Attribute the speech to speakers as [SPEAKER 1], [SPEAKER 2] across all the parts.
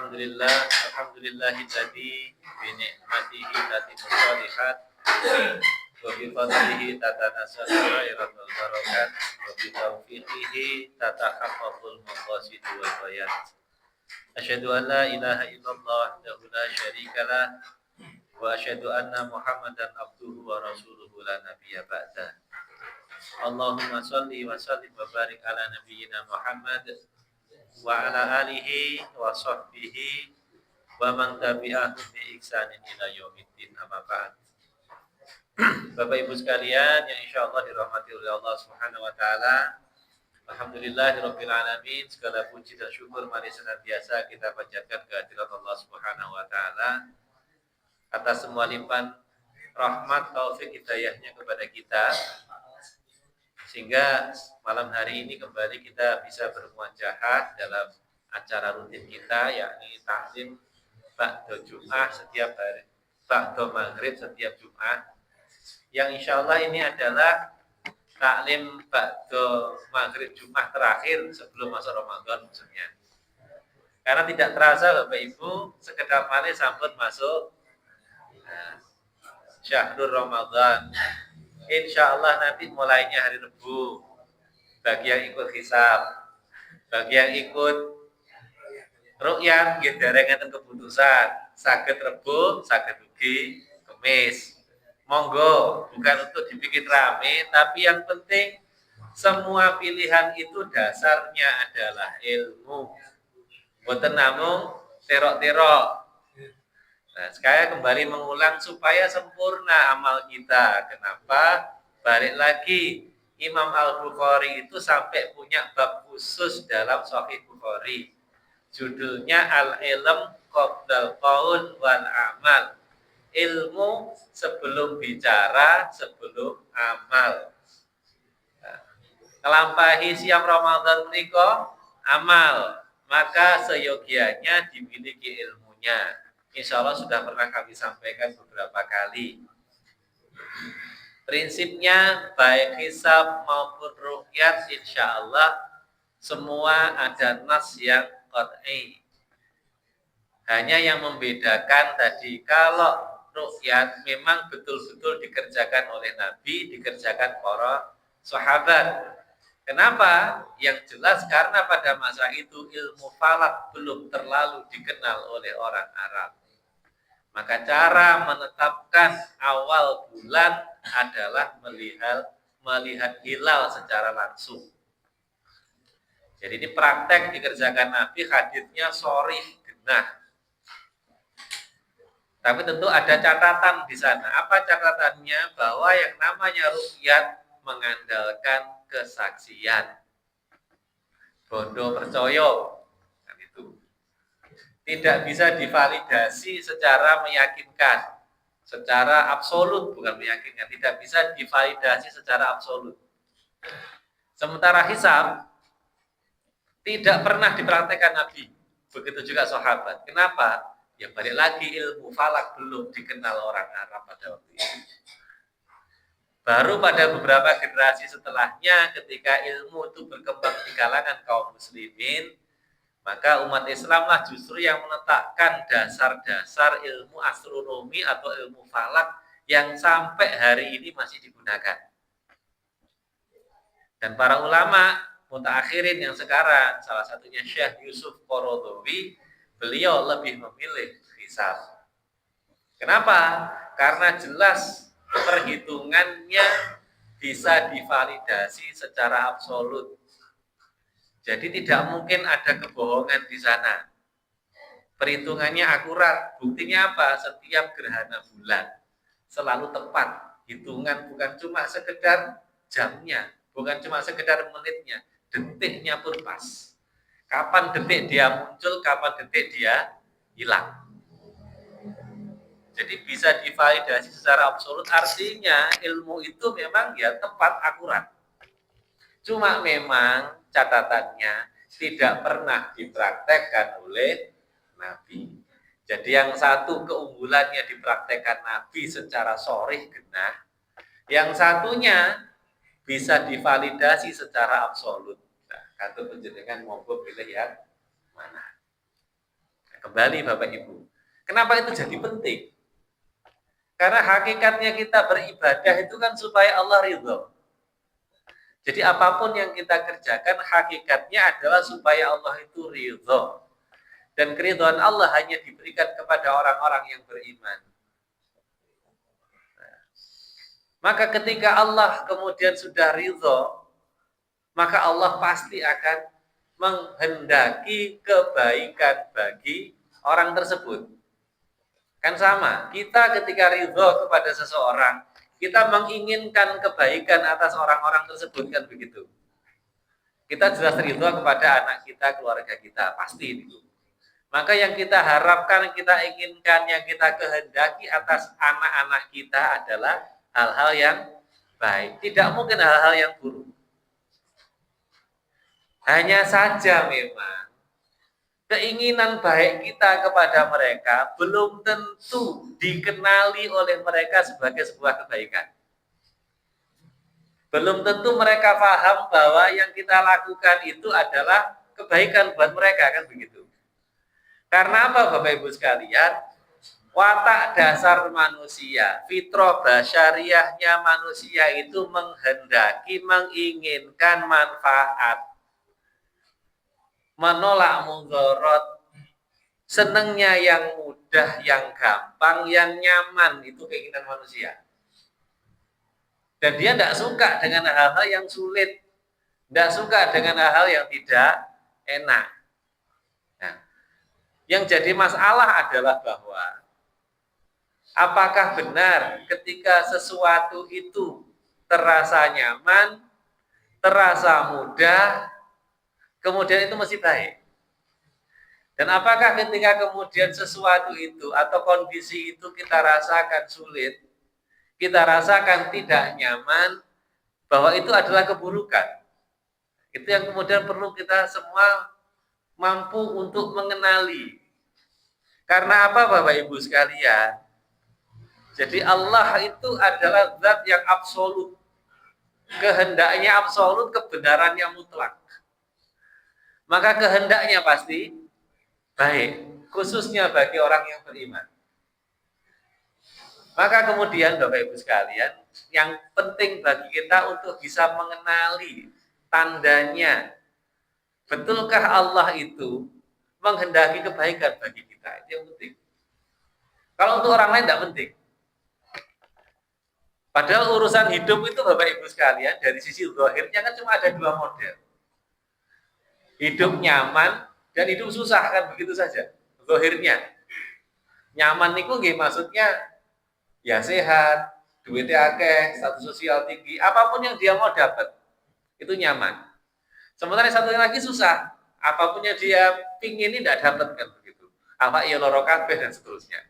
[SPEAKER 1] Alhamdulillahilladzi bi ni'matihi tatimmu shalihat wa bi fadlihi tatanazzalu khairatul barakat wa bi taufiqihi tatahaqqaqul maqasid wal ghayat. Asyhadu an la ilaha illallah wahdahu la syarikalah wa asyhadu anna Muhammadan abduhu wa rasuluhu la nabiyya ba'da. Allahumma shalli wa sallim wa barik ala nabiyyina Muhammad wa ala alihi wa sahbihi wa man tabi'ahum bi ihsanin ila yaumiddin, amma ba'd. Bapak Ibu sekalian yang insyaallah dirahmati oleh Allah Subhanahu wa taala. Alhamdulillahirabbil alamin, segala puji dan syukur mari senantiasa kita panjatkan kehadirat Allah Subhanahu wa taala atas semua limpahan rahmat taufik hidayahnya kepada kita, sehingga malam hari ini kembali kita bisa bermuajahah dalam acara rutin kita, yakni taklim ba'da Jum'ah setiap hari, ba'da maghrib setiap Jum'ah, yang insyaallah ini adalah taklim ba'da maghrib Jum'ah terakhir sebelum masuk Ramadan maksudnya. Karena tidak terasa Bapak Ibu, sekedar malih sambut masuk Syahrul Ramadan. Insyaallah nanti mulainya hari Rabu. Bagi yang ikut hisab, bagi yang ikut ru'yah, nggih dereng keputusan. Saged Rabu, saged ugi Kamis. Monggo, bukan untuk dibikin rame, tapi yang penting semua pilihan itu dasarnya adalah ilmu. Mboten namung terok-terok. Nah, saya kembali mengulang supaya sempurna amal kita. Kenapa? Balik lagi, Imam Al-Bukhari itu sampai punya bab khusus dalam Sahih Bukhari. Judulnya Al-Ilm Qabdal Qaul wal Amal. Ilmu sebelum bicara, sebelum amal. Nah, ngelampahi siam Ramadan menika amal, maka seyogianya dimiliki ilmunya. Insya Allah sudah pernah kami sampaikan beberapa kali. Prinsipnya baik hisab maupun ruqyat, insya Allah semua ada nas yang qat'i. Hanya yang membedakan tadi, kalau ruqyat memang betul-betul dikerjakan oleh Nabi, dikerjakan para sahabat. Kenapa? Yang jelas karena pada masa itu ilmu falak belum terlalu dikenal oleh orang Arab. Maka cara menetapkan awal bulan adalah melihat hilal secara langsung. Jadi ini praktek dikerjakan Nabi, haditsnya sharih genah. Tapi tentu ada catatan di sana. Apa catatannya? Bahwa yang namanya ruqyat mengandalkan kesaksian. Bondo percaya. Tidak bisa divalidasi secara meyakinkan, secara absolut, bukan meyakinkan, tidak bisa divalidasi secara absolut. Sementara hisab tidak pernah dipraktekkan Nabi, begitu juga sahabat. Kenapa? Ya balik lagi, ilmu falak belum dikenal orang Arab pada waktu itu. Baru pada beberapa generasi setelahnya, ketika ilmu itu berkembang di kalangan kaum muslimin, maka umat Islamlah justru yang menetapkan dasar-dasar ilmu astronomi atau ilmu falak yang sampai hari ini masih digunakan. Dan para ulama mutaakhirin yang sekarang, salah satunya Syekh Yusuf Qaradawi, beliau lebih memilih hisab. Kenapa? Karena jelas perhitungannya bisa divalidasi secara absolut. Jadi tidak mungkin ada kebohongan di sana. Perhitungannya akurat. Buktinya apa? Setiap gerhana bulan selalu tepat. Hitungan bukan cuma sekedar jamnya, bukan cuma sekedar menitnya, detiknya pun pas. Kapan detik dia muncul, kapan detik dia hilang. Jadi bisa divalidasi secara absolut, artinya ilmu itu memang ya tepat, akurat. Cuma memang catatannya tidak pernah dipraktekkan oleh Nabi. Jadi yang satu keunggulannya dipraktekkan Nabi secara sharih genah, yang satunya bisa divalidasi secara absolut. Nah, kata penjenengan monggo pilih yang mana. Nah, Kembali Bapak Ibu. Kenapa itu jadi penting? Karena hakikatnya kita beribadah itu kan supaya Allah ridho. Jadi apapun yang kita kerjakan hakikatnya adalah supaya Allah itu ridho. Dan keridhaan Allah hanya diberikan kepada orang-orang yang beriman. Maka ketika Allah kemudian sudah ridho, maka Allah pasti akan menghendaki kebaikan bagi orang tersebut. Kan sama, kita ketika ridho kepada seseorang, kita menginginkan kebaikan atas orang-orang tersebut, kan begitu. Kita jelas ridho kepada anak kita, keluarga kita, pasti itu. Maka yang kita harapkan, kita inginkan, yang kita kehendaki atas anak-anak kita adalah hal-hal yang baik. Tidak mungkin hal-hal yang buruk. Hanya saja memang keinginan baik kita kepada mereka belum tentu dikenali oleh mereka sebagai sebuah kebaikan. Belum tentu mereka paham bahwa yang kita lakukan itu adalah kebaikan buat mereka, kan begitu. Karena apa Bapak Ibu sekalian? Watak dasar manusia, fitrah basyariahnya manusia itu menghendaki, menginginkan manfaat, menolak mudarat, senengnya yang mudah, yang gampang, yang nyaman, itu keinginan manusia. Dan dia tidak suka dengan hal-hal yang sulit, tidak suka dengan hal-hal yang tidak enak. Nah, yang jadi masalah adalah bahwa apakah benar ketika sesuatu itu terasa nyaman, terasa mudah, kemudian itu mesti baik? Dan apakah ketika kemudian sesuatu itu atau kondisi itu kita rasakan sulit, kita rasakan tidak nyaman, bahwa itu adalah keburukan? Itu yang kemudian perlu kita semua mampu untuk mengenali. Karena apa Bapak Ibu sekalian? Jadi Allah itu adalah zat yang absolut. Kehendaknya absolut, kebenarannya mutlak. Maka kehendaknya pasti baik, khususnya bagi orang yang beriman. Maka kemudian Bapak Ibu sekalian, yang penting bagi kita untuk bisa mengenali tandanya, betulkah Allah itu menghendaki kebaikan bagi kita, itu yang penting. Kalau untuk orang lain tidak penting. Padahal urusan hidup itu Bapak Ibu sekalian, dari sisi zahirnya kan cuma ada dua model. Hidup nyaman dan hidup susah, kan begitu saja. Zahirnya. Nyaman itu nggih maksudnya ya sehat, duitnya akeh, status sosial tinggi, apapun yang dia mau dapat itu nyaman. Sementara satu yang lagi susah, apapun yang dia pingin ini tidak dapat, kan begitu. Apa iya loro kabeh dan seterusnya.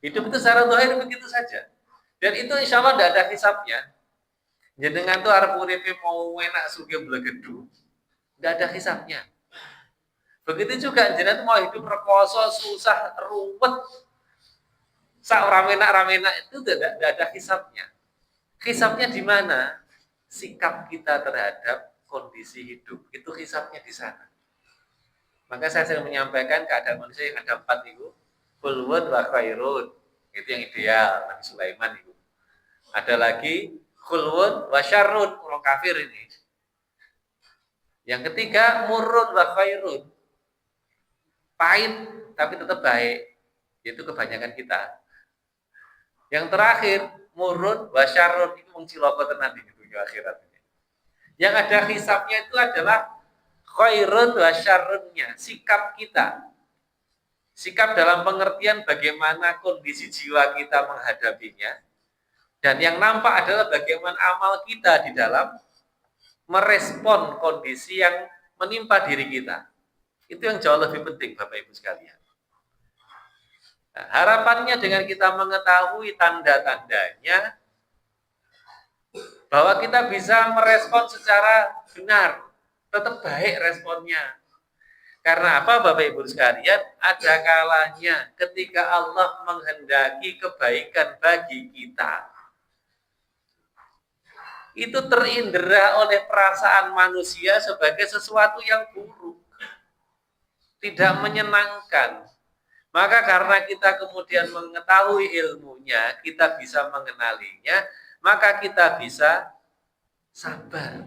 [SPEAKER 1] Hidup itu secara zahir begitu saja. Dan itu insya Allah tidak ada hisabnya. Jenengan tuh arep uripe mau enak sugih blegedu, tidak ada hisabnya. Begitu juga jenengan mau hidup rekoso, susah, ruwet, sak ramena itu tidak ada hisabnya. Hisabnya di mana? Sikap kita terhadap kondisi hidup, itu hisabnya di sana. Maka saya sering menyampaikan keadaan manusia yang ada 4 itu, khulwun wa khairun. Itu yang ideal, Nabi Sulaiman itu. Ada lagi khulwun wa syarrun, orang kafir ini. Yang ketiga murrun wa khairun. Pahit tapi tetap baik. Itu kebanyakan kita. Yang terakhir murrun wa syarrun, itu mengciloko tenan di dunia akhirat ini. Yang ada hisabnya itu adalah khairun wa syarrunnya, sikap kita. Sikap dalam pengertian bagaimana kondisi jiwa kita menghadapinya, dan yang nampak adalah bagaimana amal kita di dalam merespon kondisi yang menimpa diri kita. Itu yang jauh lebih penting Bapak Ibu sekalian. Nah, harapannya dengan kita mengetahui tanda-tandanya, bahwa kita bisa merespon secara benar, tetap baik responnya. Karena apa Bapak Ibu sekalian? Ada kalanya ketika Allah menghendaki kebaikan bagi kita, itu terindera oleh perasaan manusia sebagai sesuatu yang buruk, tidak menyenangkan, Maka karena kita kemudian mengetahui ilmunya, kita bisa mengenalinya, maka kita bisa sabar.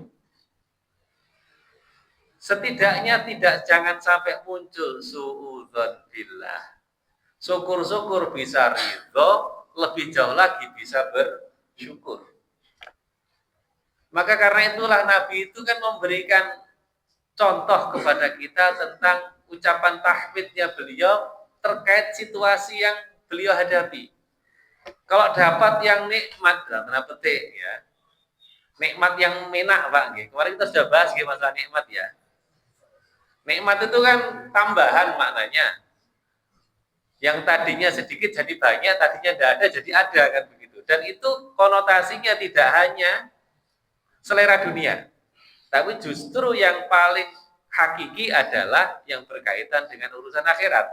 [SPEAKER 1] Setidaknya jangan sampai muncul suudzon billah. Syukur-syukur bisa ridho, lebih jauh lagi bisa bersyukur. Maka karena itulah Nabi itu kan memberikan contoh kepada kita tentang ucapan tahmidnya beliau terkait situasi yang beliau hadapi. Kalau dapat yang nikmat, dalam tanda petik ya, nikmat yang menak Pak, kemarin kita sudah bahas masalah nikmat ya. Nikmat itu kan tambahan maknanya. Yang tadinya sedikit jadi banyak, tadinya tidak ada jadi ada kan begitu. Dan itu konotasinya tidak hanya selera dunia, tapi justru yang paling hakiki adalah yang berkaitan dengan urusan akhirat.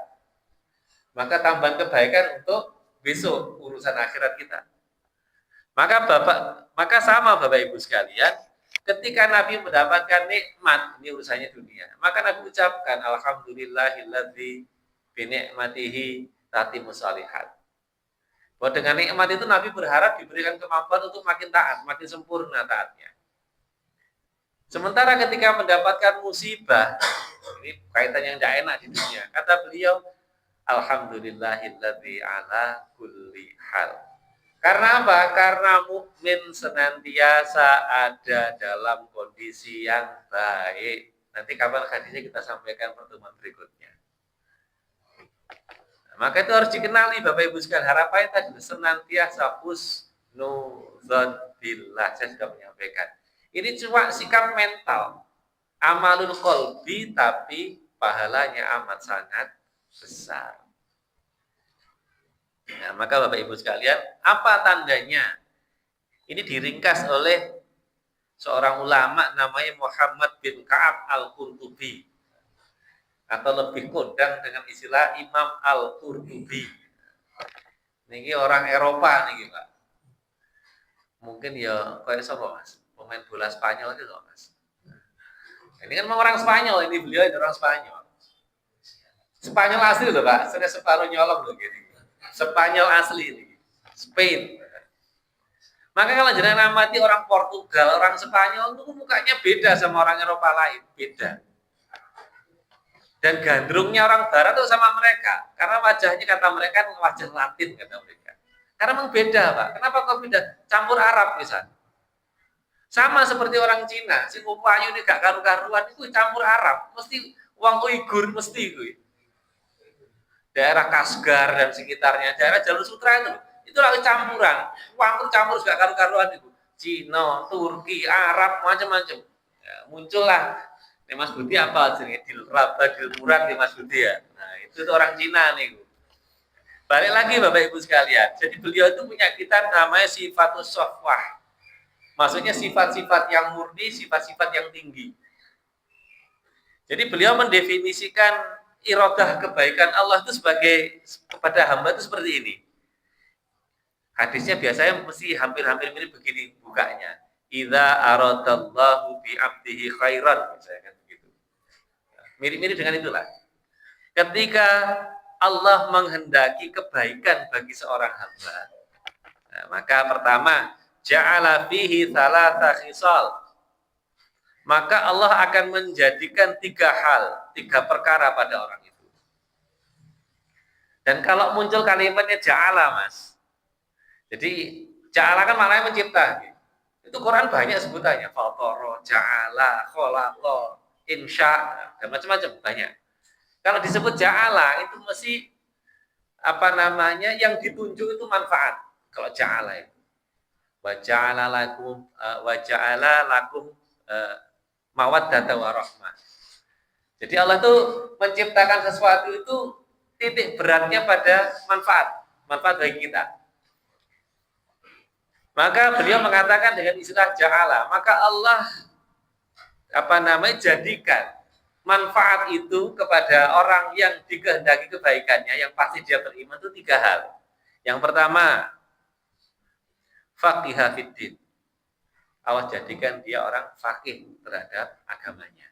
[SPEAKER 1] Maka tambahan kebaikan untuk besok urusan akhirat kita. Maka sama Bapak Ibu sekalian, ketika Nabi mendapatkan nikmat, ini urusannya dunia, maka Nabi ucapkan alhamdulillahilladzi bi ni'matihi tatimmus shalihat. Bahwa dengan nikmat itu Nabi berharap diberikan kemampuan untuk makin taat, makin sempurna taatnya. Sementara ketika mendapatkan musibah, ini kaitan yang tidak enak di dunia, kata beliau, alhamdulillahilladzi ala kulli hal. Karena apa? Karena mukmin senantiasa ada dalam kondisi yang baik. Nanti kapan hadisnya kita sampaikan pertemuan berikutnya. Nah, maka itu harus dikenali Bapak Ibu sekalian. Harapannya tadi senantiasa husnudzon billah. Saya sudah menyampaikan. Ini cuma sikap mental, amalul qalbi, tapi pahalanya amat sangat besar. Nah, maka Bapak Ibu sekalian, apa tandanya? Ini diringkas oleh seorang ulama namanya Muhammad bin Ka'ab al-Qurtubi, atau lebih kondang dengan istilah Imam al-Qurtubi. Ini orang Eropa nih Pak. Mungkin ya kayak siapa Mas? Pemain bola Spanyol gitu loh Mas. Ini kan orang Spanyol, ini beliau orang Spanyol. Spanyol asli loh Pak, sudah separuh nyolong loh gini. Spanyol asli ini, Spain. Maka kalau jenengan amati orang Portugal, orang Spanyol itu mukanya beda sama orang Eropa lain, beda. Dan gandrungnya orang Barat itu sama mereka, karena wajahnya kata mereka wajah Latin kata mereka. Karena memang beda Pak. Kenapa kok beda? Campur Arab misalnya. Sama seperti orang Cina, si Upayu ini gak karu-karuan itu campur Arab, mesti uang Uighur mesti itu. Daerah Kasgar dan sekitarnya, daerah Jalur Sutra itu lagi campuran, uang campur juga karu-karuan itu, Cina, Turki, Arab, macam-macam. Ya, muncullah, Mas Budi apa jenis Dilmurat Mas Budi ya. Nah itu orang Cina nih. Balik lagi Bapak Ibu sekalian, jadi beliau itu punya kitab namanya Sifatus Sofwah. Maksudnya sifat-sifat yang murni, sifat-sifat yang tinggi. Jadi beliau mendefinisikan iradah kebaikan Allah itu sebagai kepada hamba itu seperti ini. Hadisnya biasanya mesti hampir-hampir mirip begini bukanya. Idza aradallahu bi 'abdihi khairan, misalnya kan begitu. Mirip-mirip dengan itulah. Ketika Allah menghendaki kebaikan bagi seorang hamba, nah, maka pertama ja'ala fihi thalatha khisal. Maka Allah akan menjadikan 3 hal, 3 perkara pada orang itu. Dan kalau muncul kalimatnya ja'ala Mas, jadi ja'ala kan maknanya mencipta. Itu Quran banyak sebutannya, fatara, ja'ala, khalaqa, insya, dan macam-macam banyak. Kalau disebut ja'ala itu mesti apa namanya yang ditunjuk itu manfaat. Kalau ja'ala itu wa ja'ala lakum mawaddata warahmah. Jadi Allah itu menciptakan sesuatu itu titik beratnya pada manfaat bagi kita. Maka beliau mengatakan dengan istilah ja'ala, maka Allah jadikan manfaat itu kepada orang yang dikehendaki kebaikannya, yang pasti dia beriman itu 3 hal. Yang pertama, faqihah fiddin. Allah jadikan dia orang fakih terhadap agamanya,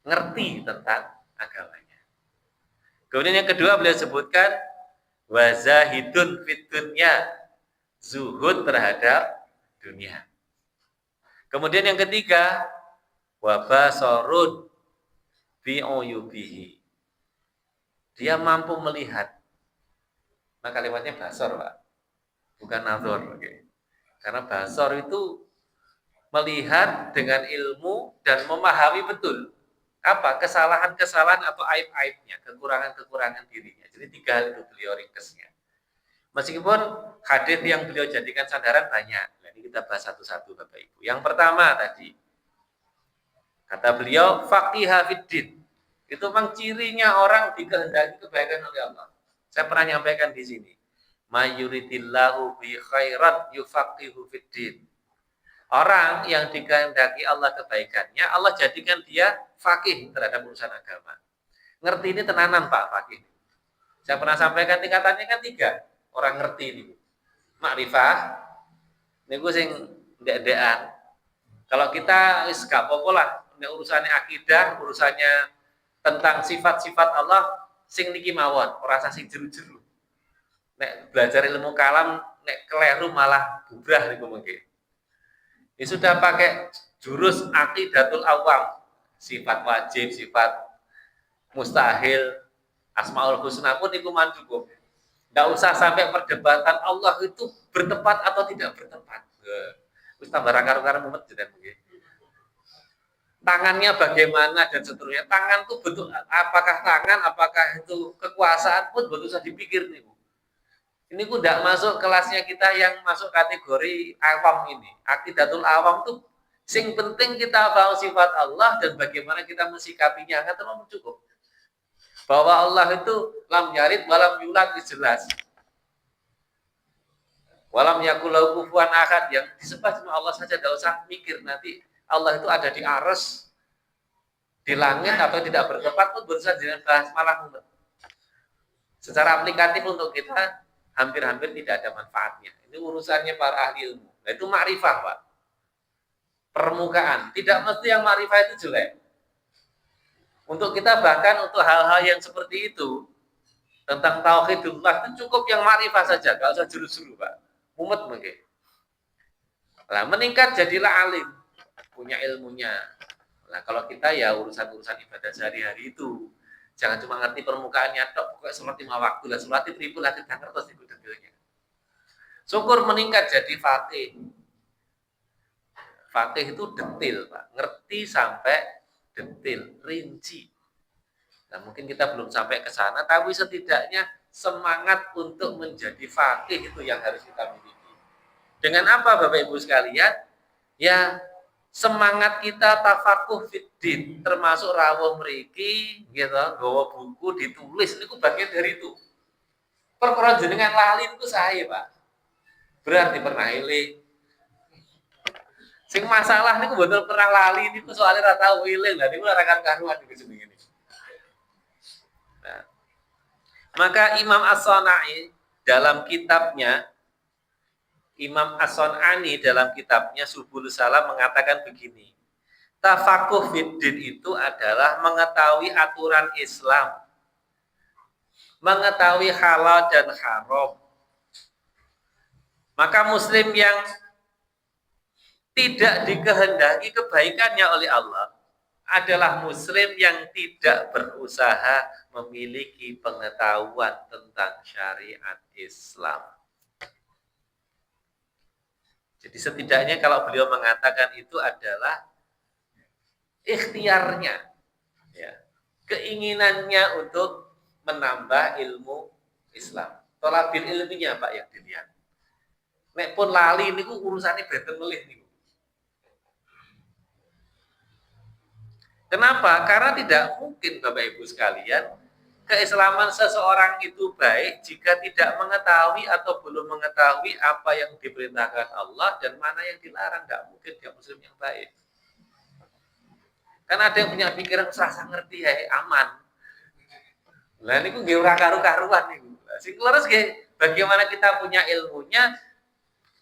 [SPEAKER 1] ngerti tentang agamanya. Kemudian yang kedua beliau sebutkan wazahidun fid dunya, zuhud terhadap dunia. Kemudian yang ketiga wabasarun fi uyubihi. Dia mampu melihat. Nah kalimatnya basar, Pak. Bukan nazar, okay. Karena basar itu melihat dengan ilmu dan memahami betul apa kesalahan-kesalahan atau aib-aibnya, kekurangan-kekurangan dirinya. Jadi tiga hal itu beliau ringkesnya. Meskipun hadis yang beliau jadikan sandaran banyak. Nah, ini kita bahas satu-satu Bapak Ibu. Yang pertama tadi kata beliau faqihah fiddin. Itu memang cirinya orang dikehendaki kebaikan oleh Allah. Saya pernah nyampaikan di sini. Mayuridillahu bi khairan yufaqihu fiddin. Orang yang dikehendaki Allah kebaikannya, Allah jadikan dia faqih terhadap urusan agama. Ngerti ini tenanan Pak faqih. Saya pernah sampaikan tingkatannya kan 3. Orang ngerti ini. Makrifah, niku sing ndek-ndekan. Kalau kita wis gak apa-apa lah, urusannya akidah, urusannya tentang sifat-sifat Allah sing niki mawon, ora usah sing jeru-jeru. Nek belajar ilmu kalam nek keliru malah bubrah niku mungkin. Ini sudah pakai jurus aqidatul awam, sifat wajib, sifat mustahil, asmaul husna pun niku man cukup. Enggak usah sampai perdebatan Allah itu bertepat atau tidak bertepat. Wis tambah karo-karo mumet jenengan nggih. Tangannya bagaimana dan seterusnya. Tangan itu bentuk apakah tangan, apakah itu kekuasaan pun betul usah dipikir nih Bu. Ini ku tidak masuk kelasnya kita yang masuk kategori awam ini. Aqidatul awam tuh sing penting kita tahu sifat Allah dan bagaimana kita mensikapinya. Kan terlalu cukup. Bahwa Allah itu lam yarid walam yulad jelas. Walam yakul lahu kufuwan ahad, yang disembah cuma Allah saja, tidak usah mikir nanti Allah itu ada di arsy, di langit atau tidak bertempat pun berusaha dengan bahas malah secara aplikatif untuk kita hampir-hampir tidak ada manfaatnya. Ini urusannya para ahli ilmu. Nah, itu makrifah, Pak. Permukaan. Tidak mesti yang makrifah itu jelek. Untuk kita bahkan untuk hal-hal yang seperti itu tentang tauhidullah itu cukup yang makrifah saja, enggak usah juru-juru, Pak. Mumet mungkin. Nah, meningkat jadilah alim, punya ilmunya. Nah, kalau kita ya urusan-urusan ibadah sehari-hari itu jangan cuma ngerti permukaannya tok, pokoknya sholat 5 waktu lah, sholat 1000 lah kita ngertos itu detailnya. Syukur meningkat jadi faqih. Faqih itu detail, Pak. Ngerti sampai detail, rinci. Nah, mungkin kita belum sampai ke sana, tapi setidaknya semangat untuk menjadi faqih itu yang harus kita miliki. Dengan apa Bapak Ibu sekalian? Ya, semangat kita tafakuh fiddin, termasuk rawuh mriki gitu, gawa buku ditulis niku bagian dari itu. Perkara jenengan lali niku sae, Pak. Berarti pernah eling. Sing masalah niku betul pernah lali niku soalnya ora tau eling. Lah niku ora karuan niku jenenge. Nah, maka Imam As-San'ani dalam kitabnya Imam As-San'ani dalam kitabnya Subul Salam mengatakan begini. Tafakuh fiddin itu adalah mengetahui aturan Islam. Mengetahui halal dan haram. Maka muslim yang tidak dikehendaki kebaikannya oleh Allah adalah muslim yang tidak berusaha memiliki pengetahuan tentang syariat Islam. Jadi setidaknya kalau beliau mengatakan itu adalah ikhtiarnya, ya, keinginannya untuk menambah ilmu Islam. Thalabil ilminya Pak yang dilihat. Nek pun lali niku urusannya benten melih niku. Kenapa? Karena tidak mungkin Bapak Ibu sekalian keislaman seseorang itu baik jika tidak mengetahui atau belum mengetahui apa yang diperintahkan Allah dan mana yang dilarang. Tidak mungkin dia muslim yang baik. Kan ada yang punya pikiran serasa ngerti ya aman. Lah niku nggih ora karu-karuan niku. Sing leres nggih bagaimana kita punya ilmunya,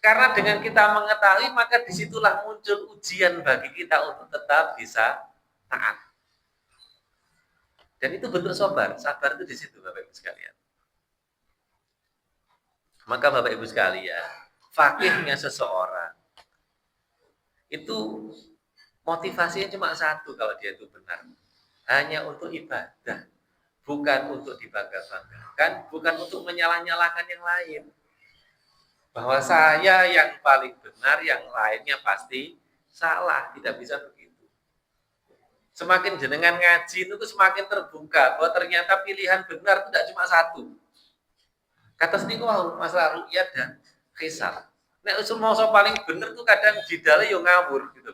[SPEAKER 1] karena dengan kita mengetahui maka disitulah muncul ujian bagi kita untuk tetap bisa taat. Dan itu bentuk sabar. Sabar itu di situ Bapak Ibu sekalian. Maka Bapak Ibu sekalian, fakihnya seseorang itu motivasinya cuma satu kalau dia itu benar. Hanya untuk ibadah. Bukan untuk dibangga-banggakan, bukan untuk menyalah-nyalahkan yang lain. Bahwa saya yang paling benar, yang lainnya pasti salah. Tidak bisa begitu. Semakin jenengan ngaji itu semakin terbuka bahwa ternyata pilihan benar itu tidak cuma satu. Kata sendiri masalah ru'yat dan hisab. Nek usul mauso paling benar tuh kadang jidalnya yo ngawur gitu.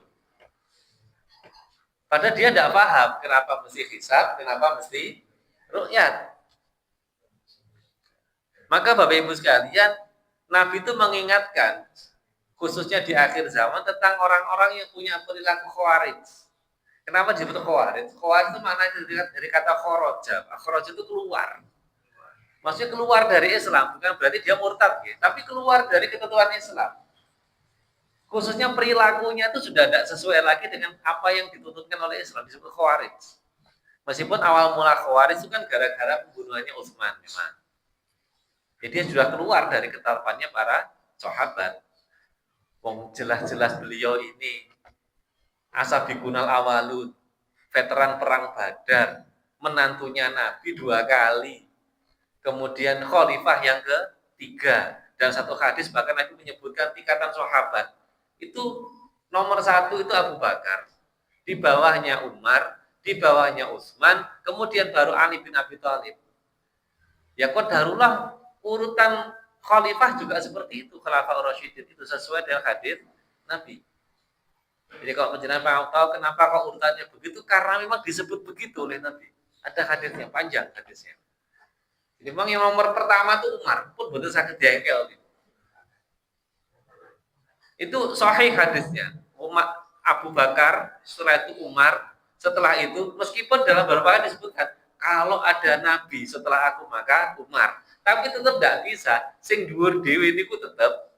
[SPEAKER 1] Padahal dia tidak paham kenapa mesti hisab, kenapa mesti ru'yat. Maka Bapak Ibu sekalian, Nabi itu mengingatkan khususnya di akhir zaman tentang orang-orang yang punya perilaku khawarij. Kenapa disebut khawarij? Khawarij itu maknanya dari kata kharaja. Kharaja itu keluar. Maksudnya keluar dari Islam, bukan berarti dia murtad, ya, tapi keluar dari ketentuan Islam. Khususnya perilakunya itu sudah tidak sesuai lagi dengan apa yang dituntutkan oleh Islam, disebut khawarij. Meskipun awal mula khawarij itu kan gara-gara pembunuhannya Utsman memang. Jadi dia sudah keluar dari ketetapannya para sahabat. Wong jelas-jelas beliau ini Asabiqunal awalun, veteran perang Badar, menantunya Nabi 2 kali, kemudian khalifah yang ketiga, dan satu hadis bahkan Nabi menyebutkan tingkatan sahabat itu nomor 1 itu Abu Bakar, di bawahnya Umar, di bawahnya Utsman, kemudian baru Ali bin Abi Thalib. Ya qadarullah urutan khalifah juga seperti itu, Khulafaur Rasyidin itu sesuai dengan hadis Nabi. Jadi kalau penjelasan tahu kenapa kok urutannya begitu, karena memang disebut begitu oleh Nabi. Ada hadisnya, panjang hadisnya. Jadi memang yang nomor pertama itu Umar, pun betul sakit diengkel. Itu sahih hadisnya. Abu Bakar, setelah itu Umar, setelah itu meskipun dalam beberapa ayat disebutkan kalau ada Nabi setelah aku maka Umar, tapi tetap tidak bisa. Sing dhuwur dhewe niku tetap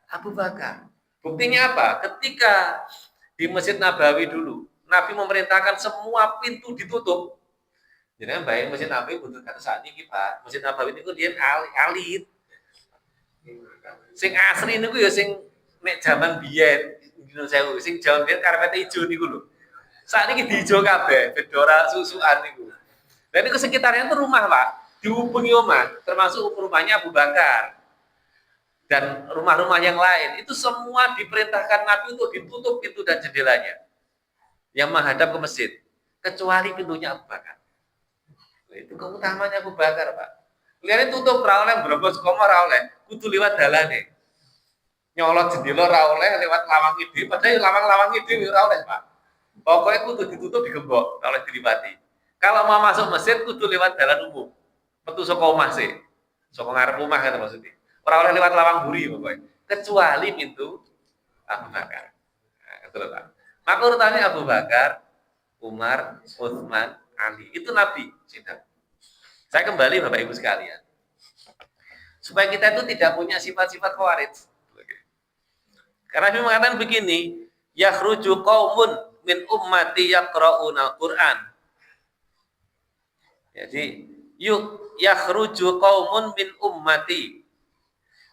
[SPEAKER 1] Abu Bakar. Buktinya apa? Ketika di Masjid Nabawi dulu, Nabi memerintahkan semua pintu ditutup. Jadi bayang Masjid Nabawi butuh kata saat ini Pak. Masjid Nabawi itu dia alit. Sing asri niku ya sing nek zaman biyen dino sewu, sing jaman biyen karpet ijo niku lho. Saat ini diijo kabeh, bedora susuan niku. Dan itu sekitarnya itu rumah Pak, dihubungi rumah, termasuk rumahnya Abu Bakar. Dan rumah-rumah yang lain itu semua diperintahkan Nabi untuk ditutup pintu dan jendelanya yang menghadap ke masjid, kecuali pintunya Abu Bakar. Itu keutamanya Abu Bakar Pak. Lihat tutup ra oleh brobos komo ra oleh, kudu liwat dalane. Nyolot jendela ra oleh, lewat lawang ide, padahal lawang-lawang ide ra oleh Pak. Pokoknya kudu ditutup digembok, ra oleh diliwati. Kalau mau masuk masjid kudu lewat dalan umum. Metu saka omah sih. Saka ngarep omah kan maksudnya. Orang oleh lewat lawang buri pokoknya. Kecuali pintu Abu Bakar. Nah, itu loh, Pak. Maka urutannya Abu Bakar, Umar, Utsman, Ali. Itu Nabi. Saya kembali Bapak Ibu sekalian. Supaya kita itu tidak punya sifat-sifat khawarij. Karena Nabi mengatakan begini, yakhruju qaumun min ummati yaqra'una al-Qur'an. Jadi, yakhruju qaumun min ummati,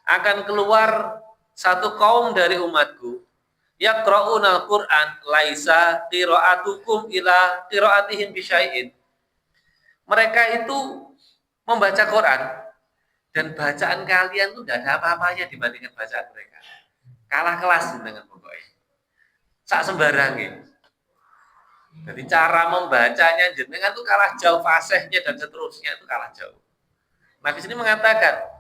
[SPEAKER 1] akan keluar satu kaum dari umatku yaqra'una al-Qur'an laisa qira'atukum ila qira'atihim bisyai'in. Mereka itu membaca Quran dan bacaan kalian itu tidak ada apa-apanya dibandingkan bacaan mereka. Kalah kelas dengan pokoknya. Sak sembarangnya. Jadi cara membacanya jenengan itu kalah jauh, fasihnya dan seterusnya itu kalah jauh. Nabi sini mengatakan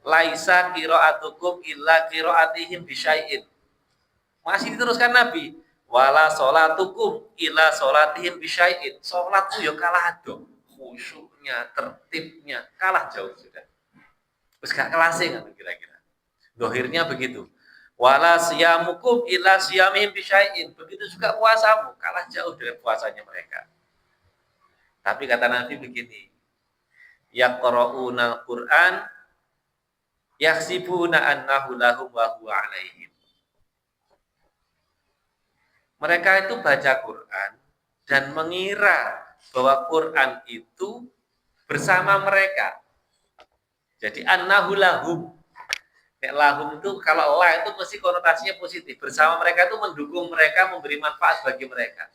[SPEAKER 1] laisa qira'atukum illa qira'atihim bisyai'in. Masih diteruskan Nabi, wala sholatukum illa sholatihim bisyai'in. Sholatku ya kalah dong, khusyuknya, tertibnya kalah jauh sudah. Terus gak kelasnya kan kira-kira. Dohirnya begitu. Wala siyamukum illa siyamihim bisyai'in. Begitu juga puasamu, kalah jauh dengan puasanya mereka. Tapi kata Nabi begini, yaqra'una al-Qur'an yaksibuna annahu lahum wa huwa alaihim. Mereka itu baca Quran dan mengira bahwa Quran itu bersama mereka. Jadi annahu lahum. Lahum itu kalau la itu mesti konotasinya positif. Bersama mereka itu mendukung mereka, memberi manfaat bagi mereka.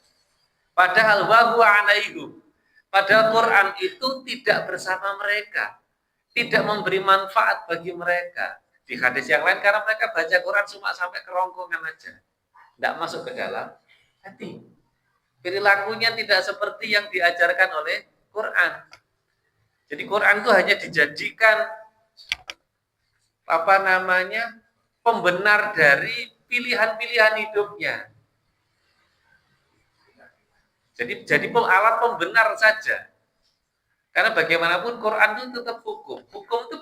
[SPEAKER 1] Padahal wa huwa alaihim. Padahal Quran itu tidak bersama mereka. Tidak memberi manfaat bagi mereka. Di hadis yang lain karena mereka baca Quran cuma sampai kerongkongan aja. Tidak masuk ke dalam hati. Perilakunya tidak seperti yang diajarkan oleh Quran. Jadi Quran itu hanya dijadikan pembenar dari pilihan-pilihan hidupnya. Jadi alat pembenar saja. Karena bagaimanapun Quran itu tetap hukum. Hukum itu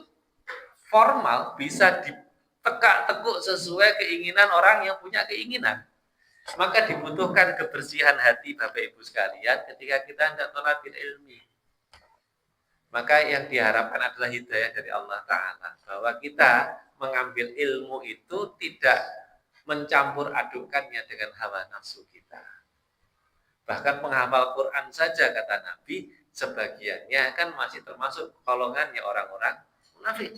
[SPEAKER 1] formal bisa ditekuk sesuai keinginan orang yang punya keinginan. Maka dibutuhkan kebersihan hati Bapak Ibu sekalian ketika kita hendak thalabil ilmi. Maka yang diharapkan adalah hidayah dari Allah Ta'ala. Bahwa kita mengambil ilmu itu tidak mencampur adukkannya dengan hawa nafsu kita. Bahkan penghafal Quran saja kata Nabi, sebagiannya kan masih termasuk golongannya orang-orang munafik.